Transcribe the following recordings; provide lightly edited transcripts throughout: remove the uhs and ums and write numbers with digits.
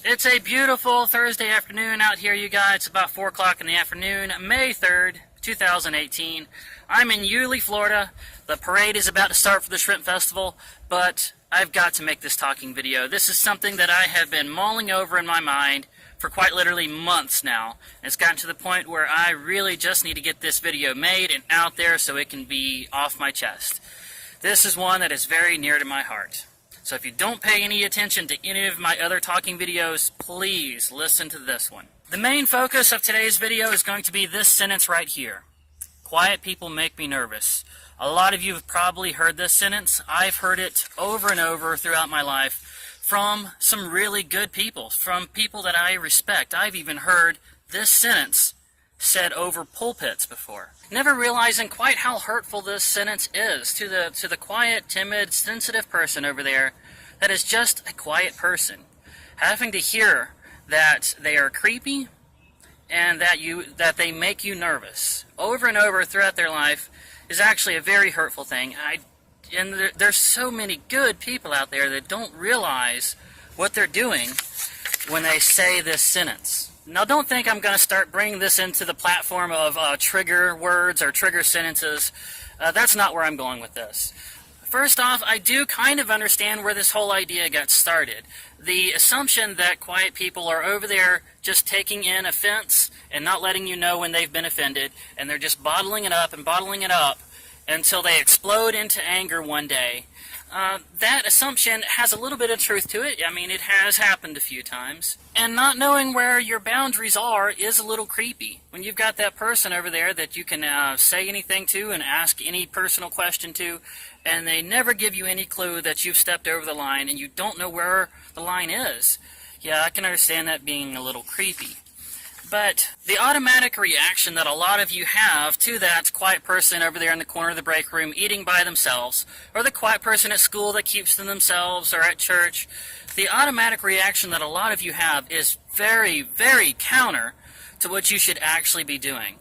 It's a beautiful Thursday afternoon out here, you guys. It's about 4 o'clock in the afternoon, May 3rd, 2018. I'm in Yulee, Florida. The parade is about to start for the Shrimp Festival, but I've got to make this talking video. This is something that I have been mulling over in my mind for quite literally months now. It's gotten to the point where I really just need to get this video made and out there so it can be off my chest. This is one that is very near to my heart. So if you don't pay any attention to any of my other talking videos, please listen to this one. The main focus of today's video is going to be this sentence right here. Quiet people make me nervous. A lot of you have probably heard this sentence. I've heard it over and over throughout my life from some really good people, from people that I respect. I've even heard this sentence said over pulpits before, never realizing quite how hurtful this sentence is to the quiet, timid, sensitive person over there that is just a quiet person. Having to hear that they are creepy and that they make you nervous over and over throughout their life is actually a very hurtful thing. There's so many good people out there that don't realize what they're doing when they say this sentence. Now, don't think I'm going to start bringing this into the platform of trigger words or trigger sentences. That's not where I'm going with this. First off, I do kind of understand where this whole idea got started. The assumption that quiet people are over there just taking in offense and not letting you know when they've been offended, and they're just bottling it up until they explode into anger one day. That assumption has a little bit of truth to it. I mean, it has happened a few times. And not knowing where your boundaries are is a little creepy. When you've got that person over there that you can say anything to and ask any personal question to, and they never give you any clue that you've stepped over the line and you don't know where the line is. Yeah, I can understand that being a little creepy. But the automatic reaction that a lot of you have to that quiet person over there in the corner of the break room eating by themselves, or the quiet person at school that keeps to themselves, or at church, the automatic reaction that a lot of you have is very, very counter to what you should actually be doing.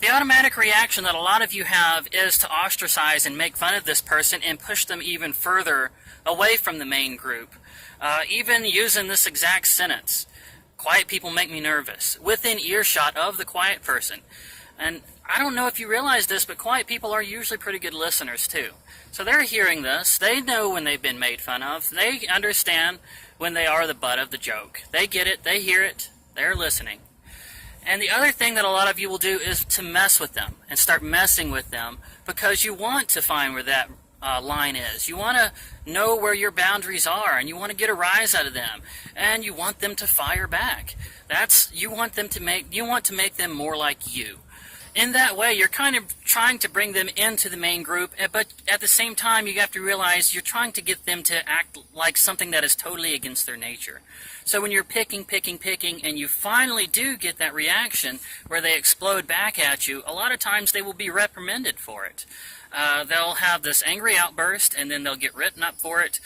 The automatic reaction that a lot of you have is to ostracize and make fun of this person and push them even further away from the main group. Even using this exact sentence. Quiet people make me nervous, within earshot of the quiet person. And I don't know if you realize this, but quiet people are usually pretty good listeners too. So they're hearing this, they know when they've been made fun of, they understand when they are the butt of the joke. They get it, they hear it, they're listening. And the other thing that a lot of you will do is to mess with them and start messing with them because you want to find where that line is. You want to know where your boundaries are, and you want to get a rise out of them, and you want them to fire back. You want to make them more like you. In that way, you're kind of trying to bring them into the main group, but at the same time, you have to realize you're trying to get them to act like something that is totally against their nature. So when you're picking, and you finally do get that reaction where they explode back at you, a lot of times they will be reprimanded for it. They'll have this angry outburst, and then they'll get written up for it,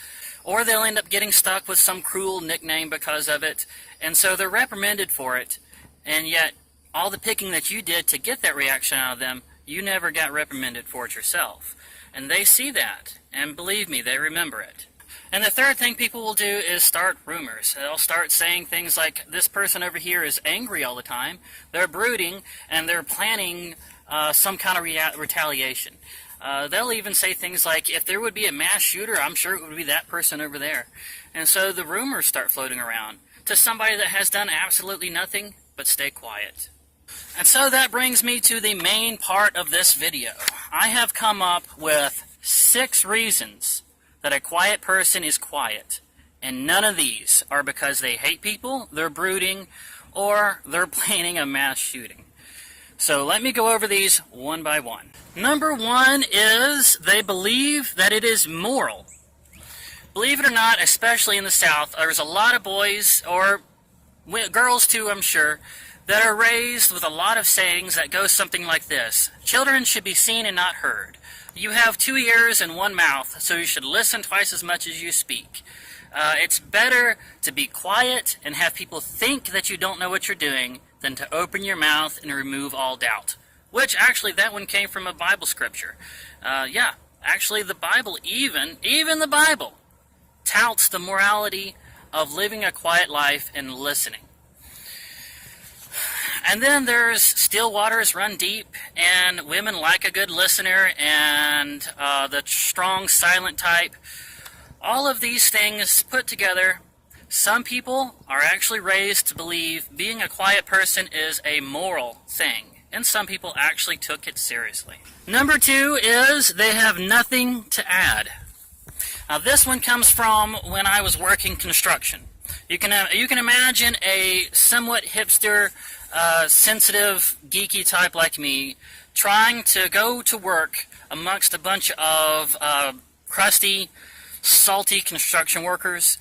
or they'll end up getting stuck with some cruel nickname because of it, and so they're reprimanded for it, and yet all the picking that you did to get that reaction out of them, you never got reprimanded for it yourself. And they see that, and believe me, they remember it. And the third thing people will do is start rumors. They'll start saying things like, this person over here is angry all the time, they're brooding, and they're planning some kind of retaliation. They'll even say things like, if there would be a mass shooter, I'm sure it would be that person over there. And so the rumors start floating around to somebody that has done absolutely nothing but stay quiet. And so that brings me to the main part of this video. I have come up with 6 reasons that a quiet person is quiet. And none of these are because they hate people, they're brooding, or they're planning a mass shooting. So let me go over these one by one. Number 1 is they believe that it is moral. Believe it or not, especially in the South, there's a lot of boys, or girls too, I'm sure, that are raised with a lot of sayings that go something like this. Children should be seen and not heard. You have 2 ears and 1 mouth, so you should listen twice as much as you speak. It's better to be quiet and have people think that you don't know what you're doing than to open your mouth and remove all doubt. Which, actually, that one came from a Bible scripture. Actually, the Bible, even the Bible, touts the morality of living a quiet life and listening. And then there's still waters run deep, and women like a good listener, and the strong silent type. All of these things put together, some people are actually raised to believe being a quiet person is a moral thing, and some people actually took it seriously. Number 2 is they have nothing to add. Now this one comes from when I was working construction. You can imagine a somewhat hipster, sensitive, geeky type like me trying to go to work amongst a bunch of crusty, salty construction workers.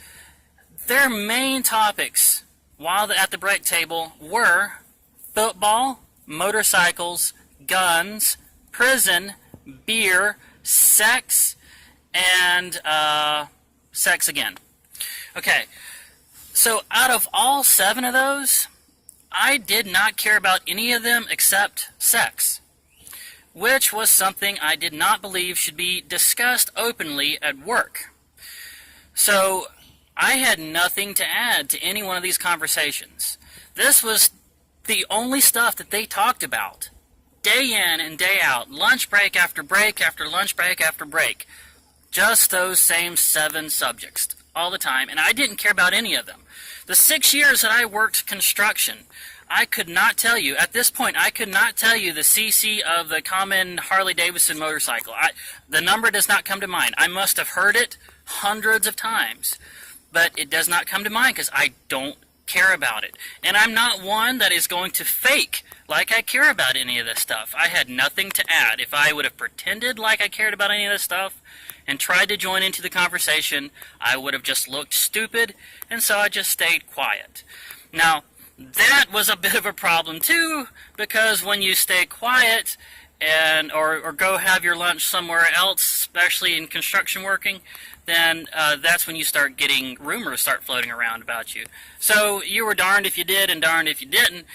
Their main topics while at the break table were football, motorcycles, guns, prison, beer, sex, and sex again. Okay, so out of all 7 of those, I did not care about any of them except sex, which was something I did not believe should be discussed openly at work. So I had nothing to add to any one of these conversations. This was the only stuff that they talked about, day in and day out, lunch break after break after lunch break after break. Just those same 7 subjects all the time, and I didn't care about any of them. The 6 years that I worked construction, I could not tell you, at this point, I could not tell you the CC of the common Harley-Davidson motorcycle. The number does not come to mind. I must have heard it hundreds of times, but it does not come to mind because I don't care about it. And I'm not one that is going to fake like I care about any of this stuff. I had nothing to add. If I would have pretended like I cared about any of this stuff and tried to join into the conversation, I would have just looked stupid, and so I just stayed quiet. Now, that was a bit of a problem too, because when you stay quiet and or go have your lunch somewhere else, especially in construction working, then that's when you start getting rumors start floating around about you. So you were darned if you did and darned if you didn't.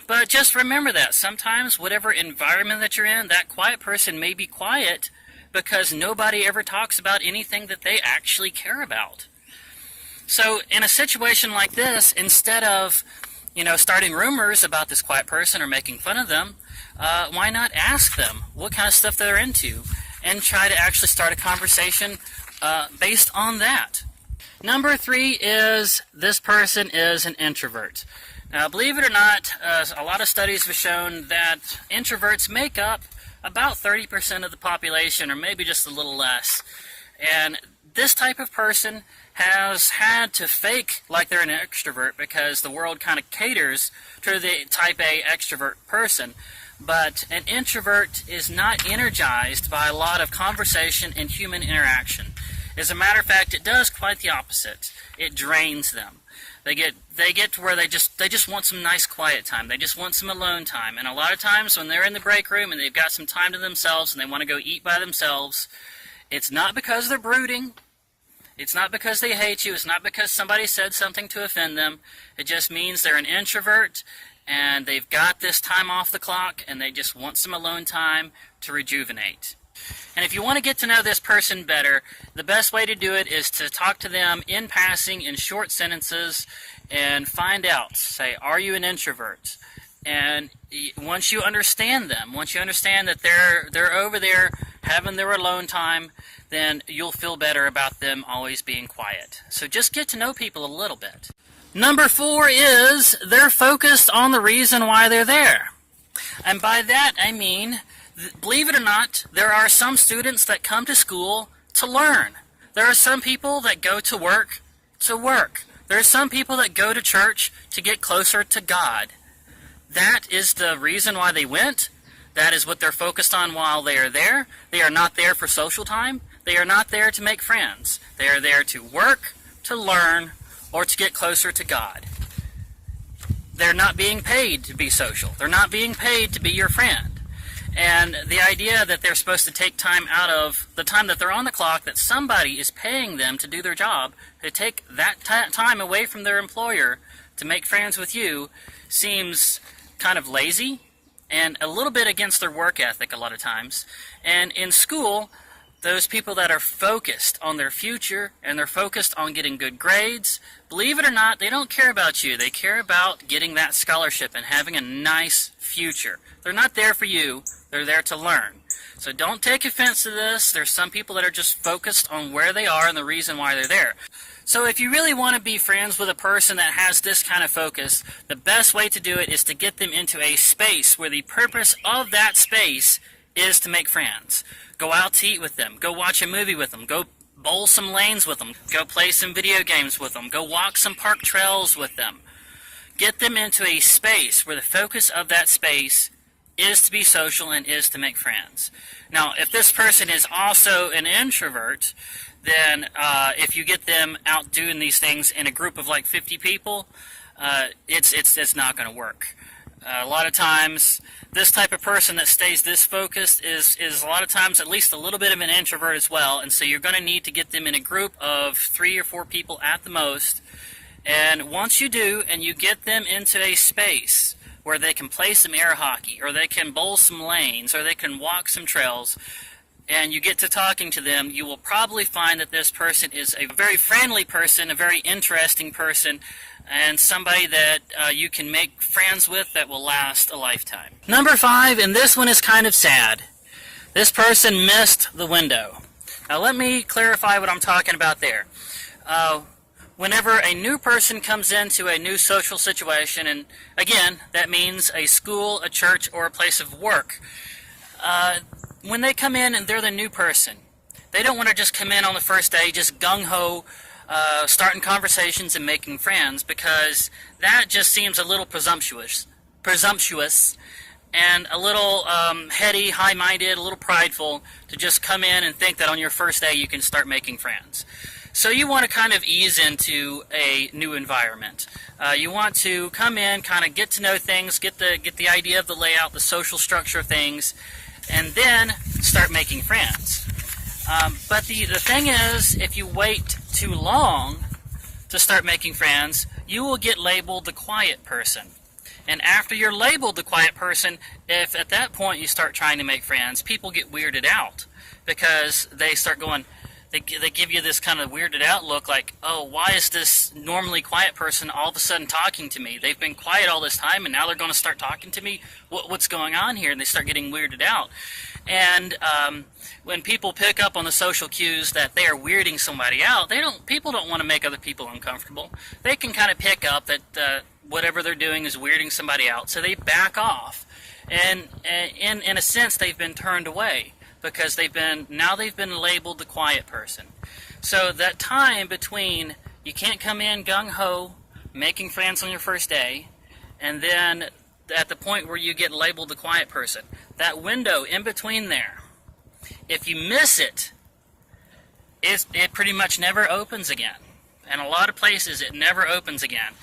But just remember that sometimes whatever environment that you're in, that quiet person may be quiet because nobody ever talks about anything that they actually care about. So in a situation like this, instead of, starting rumors about this quiet person or making fun of them, why not ask them what kind of stuff they're into and try to actually start a conversation based on that. Number 3 is this person is an introvert. Now, believe it or not, a lot of studies have shown that introverts make up about 30% of the population, or maybe just a little less. And this type of person has had to fake like they're an extrovert because the world kind of caters to the type A extrovert person. But an introvert is not energized by a lot of conversation and human interaction. As a matter of fact, it does quite the opposite. It drains them. They get to where they just want some nice quiet time. They just want some alone time. And a lot of times when they're in the break room and they've got some time to themselves and they want to go eat by themselves, it's not because they're brooding. It's not because they hate you. It's not because somebody said something to offend them. It just means they're an introvert and they've got this time off the clock and they just want some alone time to rejuvenate. And if you want to get to know this person better, the best way to do it is to talk to them in passing in short sentences and find out. Say, are you an introvert? And once you understand them, once you understand that they're over there having their alone time, then you'll feel better about them always being quiet. So just get to know people a little bit. Number 4 is they're focused on the reason why they're there. And by that I mean, believe it or not, there are some students that come to school to learn. There are some people that go to work to work. There are some people that go to church to get closer to God. That is the reason why they went. That is what they're focused on while they are there. They are not there for social time. They are not there to make friends. They are there to work, to learn, or to get closer to God. They're not being paid to be social. They're not being paid to be your friend. And the idea that they're supposed to take time out of the time that they're on the clock, that somebody is paying them to do their job, to take that time away from their employer to make friends with you, seems kind of lazy and a little bit against their work ethic a lot of times. And in school, those people that are focused on their future and they're focused on getting good grades, believe it or not, they don't care about you. They care about getting that scholarship and having a nice future. They're not there for you. They're there to learn. So don't take offense to this. There's some people that are just focused on where they are and the reason why they're there. So if you really want to be friends with a person that has this kind of focus, the best way to do it is to get them into a space where the purpose of that space is to make friends. Go out to eat with them. Go watch a movie with them. Go bowl some lanes with them. Go play some video games with them. Go walk some park trails with them. Get them into a space where the focus of that space is to be social and is to make friends. Now, if this person is also an introvert, then if you get them out doing these things in a group of like 50 people, it's not going to work. A lot of times, this type of person that stays this focused is a lot of times at least a little bit of an introvert as well, and so you're going to need to get them in a group of 3 or 4 people at the most. And once you do, and you get them into a space where they can play some air hockey, or they can bowl some lanes, or they can walk some trails, and you get to talking to them, you will probably find that this person is a very friendly person, a very interesting person, and somebody that you can make friends with that will last a lifetime. Number 5, and this one is kind of sad. This person missed the window. Now let me clarify what I'm talking about there. Whenever a new person comes into a new social situation, and again, that means a school, a church, or a place of work, when they come in and they're the new person, they don't want to just come in on the first day just gung-ho, starting conversations and making friends, because that just seems a little presumptuous and a little heady, high-minded, a little prideful to just come in and think that on your first day you can start making friends. So you want to kind of ease into a new environment. You want to come in, kind of get to know things, get the idea of the layout, the social structure of things, and then start making friends. But the thing is, if you wait too long to start making friends, you will get labeled the quiet person. And after you're labeled the quiet person, if at that point you start trying to make friends, people get weirded out because they start going, they give you this kind of weirded out look like, oh, why is this normally quiet person all of a sudden talking to me? They've been quiet all this time and now they're going to start talking to me? What's going on here? And they start getting weirded out. And when people pick up on the social cues that they are weirding somebody out, people don't want to make other people uncomfortable. They can kind of pick up that whatever they're doing is weirding somebody out, so they back off. And in a sense, they've been turned away because they've been labeled the quiet person. So that time between you can't come in gung-ho, making friends on your first day, and then at the point where you get labeled the quiet person, that window in between there, if you miss it, it pretty much never opens again. In a lot of places, it never opens again.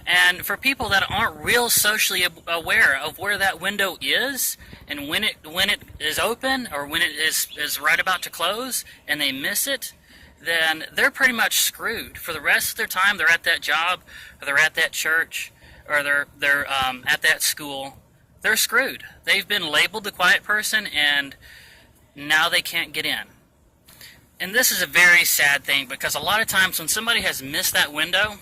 And for people that aren't real socially aware of where that window is, and when it is open, or when it is right about to close, and they miss it, then they're pretty much screwed. For the rest of their time, they're at that job, or they're at that church, or they're at that school. They're screwed. They've been labeled the quiet person, and now they can't get in. And this is a very sad thing, because a lot of times when somebody has missed that window,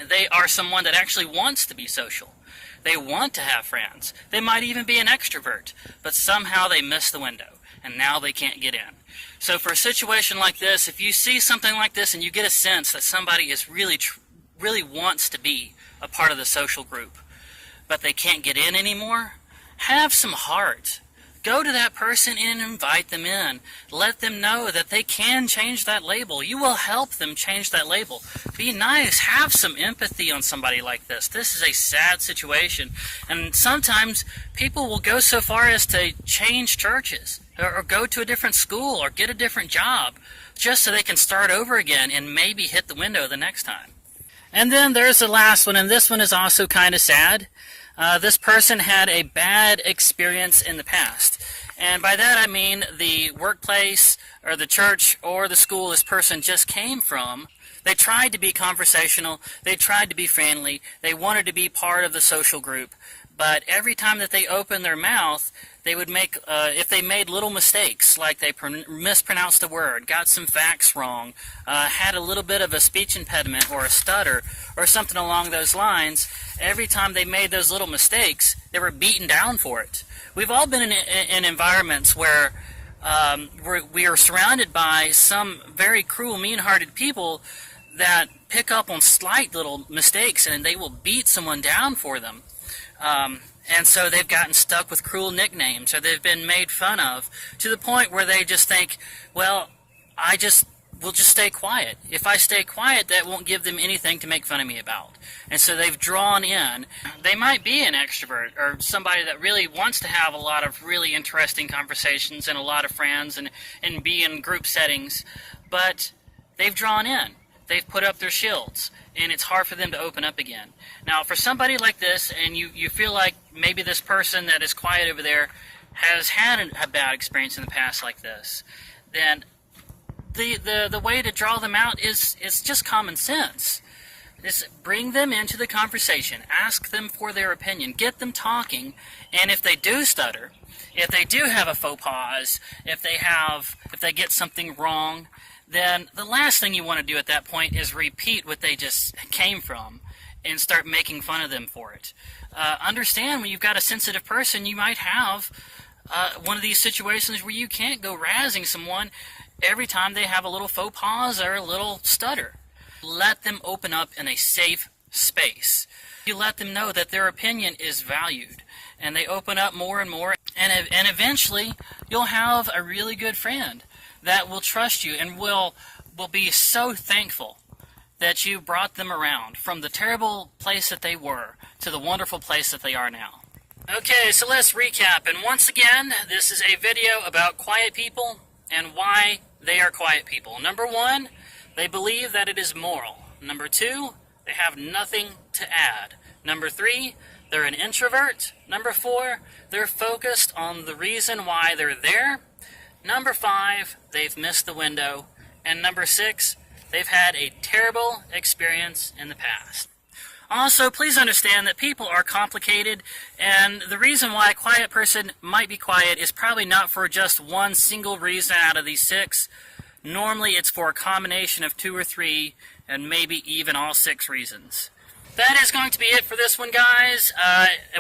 they are someone that actually wants to be social. They want to have friends. They might even be an extrovert, but somehow they miss the window, and now they can't get in. So for a situation like this, if you see something like this and you get a sense that somebody is really wants to be a part of the social group, but they can't get in anymore, have some heart. Go to that person and invite them in. Let them know that they can change that label. You will help them change that label. Be nice. Have some empathy on somebody like this. This is a sad situation. And sometimes people will go so far as to change churches or go to a different school or get a different job just so they can start over again and maybe hit the window the next time. And then there's the last one, and this one is also kind of sad. This person had a bad experience in the past. And by that I mean the workplace or the church or the school this person just came from. They tried to be conversational. They tried to be friendly. They wanted to be part of the social group. But every time that they opened their mouth, they would make, if they made little mistakes, like they mispronounced a word, got some facts wrong, had a little bit of a speech impediment or a stutter or something along those lines, every time they made those little mistakes, they were beaten down for it. We've all been in environments where we are surrounded by some very cruel, mean-hearted people that pick up on slight little mistakes and they will beat someone down for them. And so they've gotten stuck with cruel nicknames, or they've been made fun of, to the point where they just think, well, we'll just stay quiet. If I stay quiet, that won't give them anything to make fun of me about. And so they've drawn in. They might be an extrovert, or somebody that really wants to have a lot of really interesting conversations and a lot of friends and be in group settings, but they've drawn in. They've put up their shields, and it's hard for them to open up again. Now, for somebody like this, and you feel like maybe this person that is quiet over there has had a bad experience in the past like this, then the way to draw them out is just common sense. Just bring them into the conversation, ask them for their opinion, get them talking, and if they do stutter, if they do have a faux pas, if they get something wrong, then the last thing you want to do at that point is repeat what they just came from and start making fun of them for it. Understand, when you've got a sensitive person, you might have one of these situations where you can't go razzing someone every time they have a little faux pas or a little stutter. Let them open up in a safe space. You let them know that their opinion is valued, and they open up more and more, and eventually you'll have a really good friend that will trust you and will be so thankful that you brought them around from the terrible place that they were to the wonderful place that they are now. Okay, so let's recap. And once again, this is a video about quiet people and why they are quiet people. Number one, they believe that it is moral. Number two, they have nothing to add. Number three, they're an introvert. Number four, they're focused on the reason why they're there. Number five, they've missed the window. And number six, they've had a terrible experience in the past. Also, please understand that people are complicated, and the reason why a quiet person might be quiet is probably not for just one single reason out of these six. Normally, it's for a combination of two or three, and maybe even all six reasons. That is going to be it for this one, guys.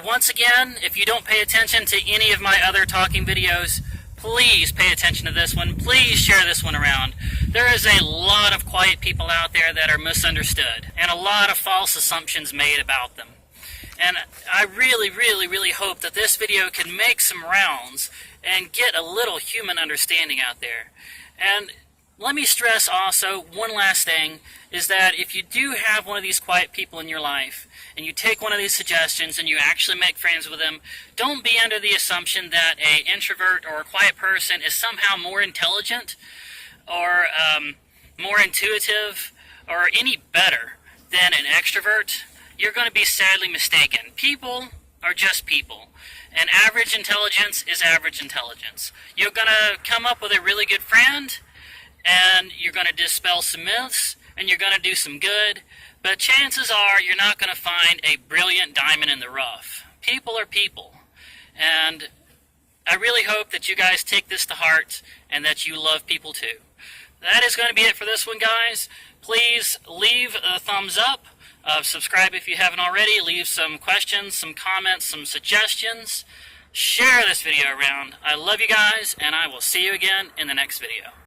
Once again, if you don't pay attention to any of my other talking videos, please pay attention to this one. Please share this one around. There is a lot of quiet people out there that are misunderstood, and a lot of false assumptions made about them. And I really, really, really hope that this video can make some rounds and get a little human understanding out there. And let me stress also, one last thing, is that if you do have one of these quiet people in your life, and you take one of these suggestions and you actually make friends with them, don't be under the assumption that an introvert or a quiet person is somehow more intelligent or more intuitive or any better than an extrovert. You're going to be sadly mistaken. People are just people, and average intelligence is average intelligence. You're going to come up with a really good friend, and you're going to dispel some myths, and you're going to do some good, but chances are you're not going to find a brilliant diamond in the rough. People are people, and I really hope that you guys take this to heart and that you love people too. That is going to be it for this one, guys. Please leave a thumbs up, subscribe if you haven't already, leave some questions, some comments, some suggestions. Share this video around. I love you guys, and I will see you again in the next video.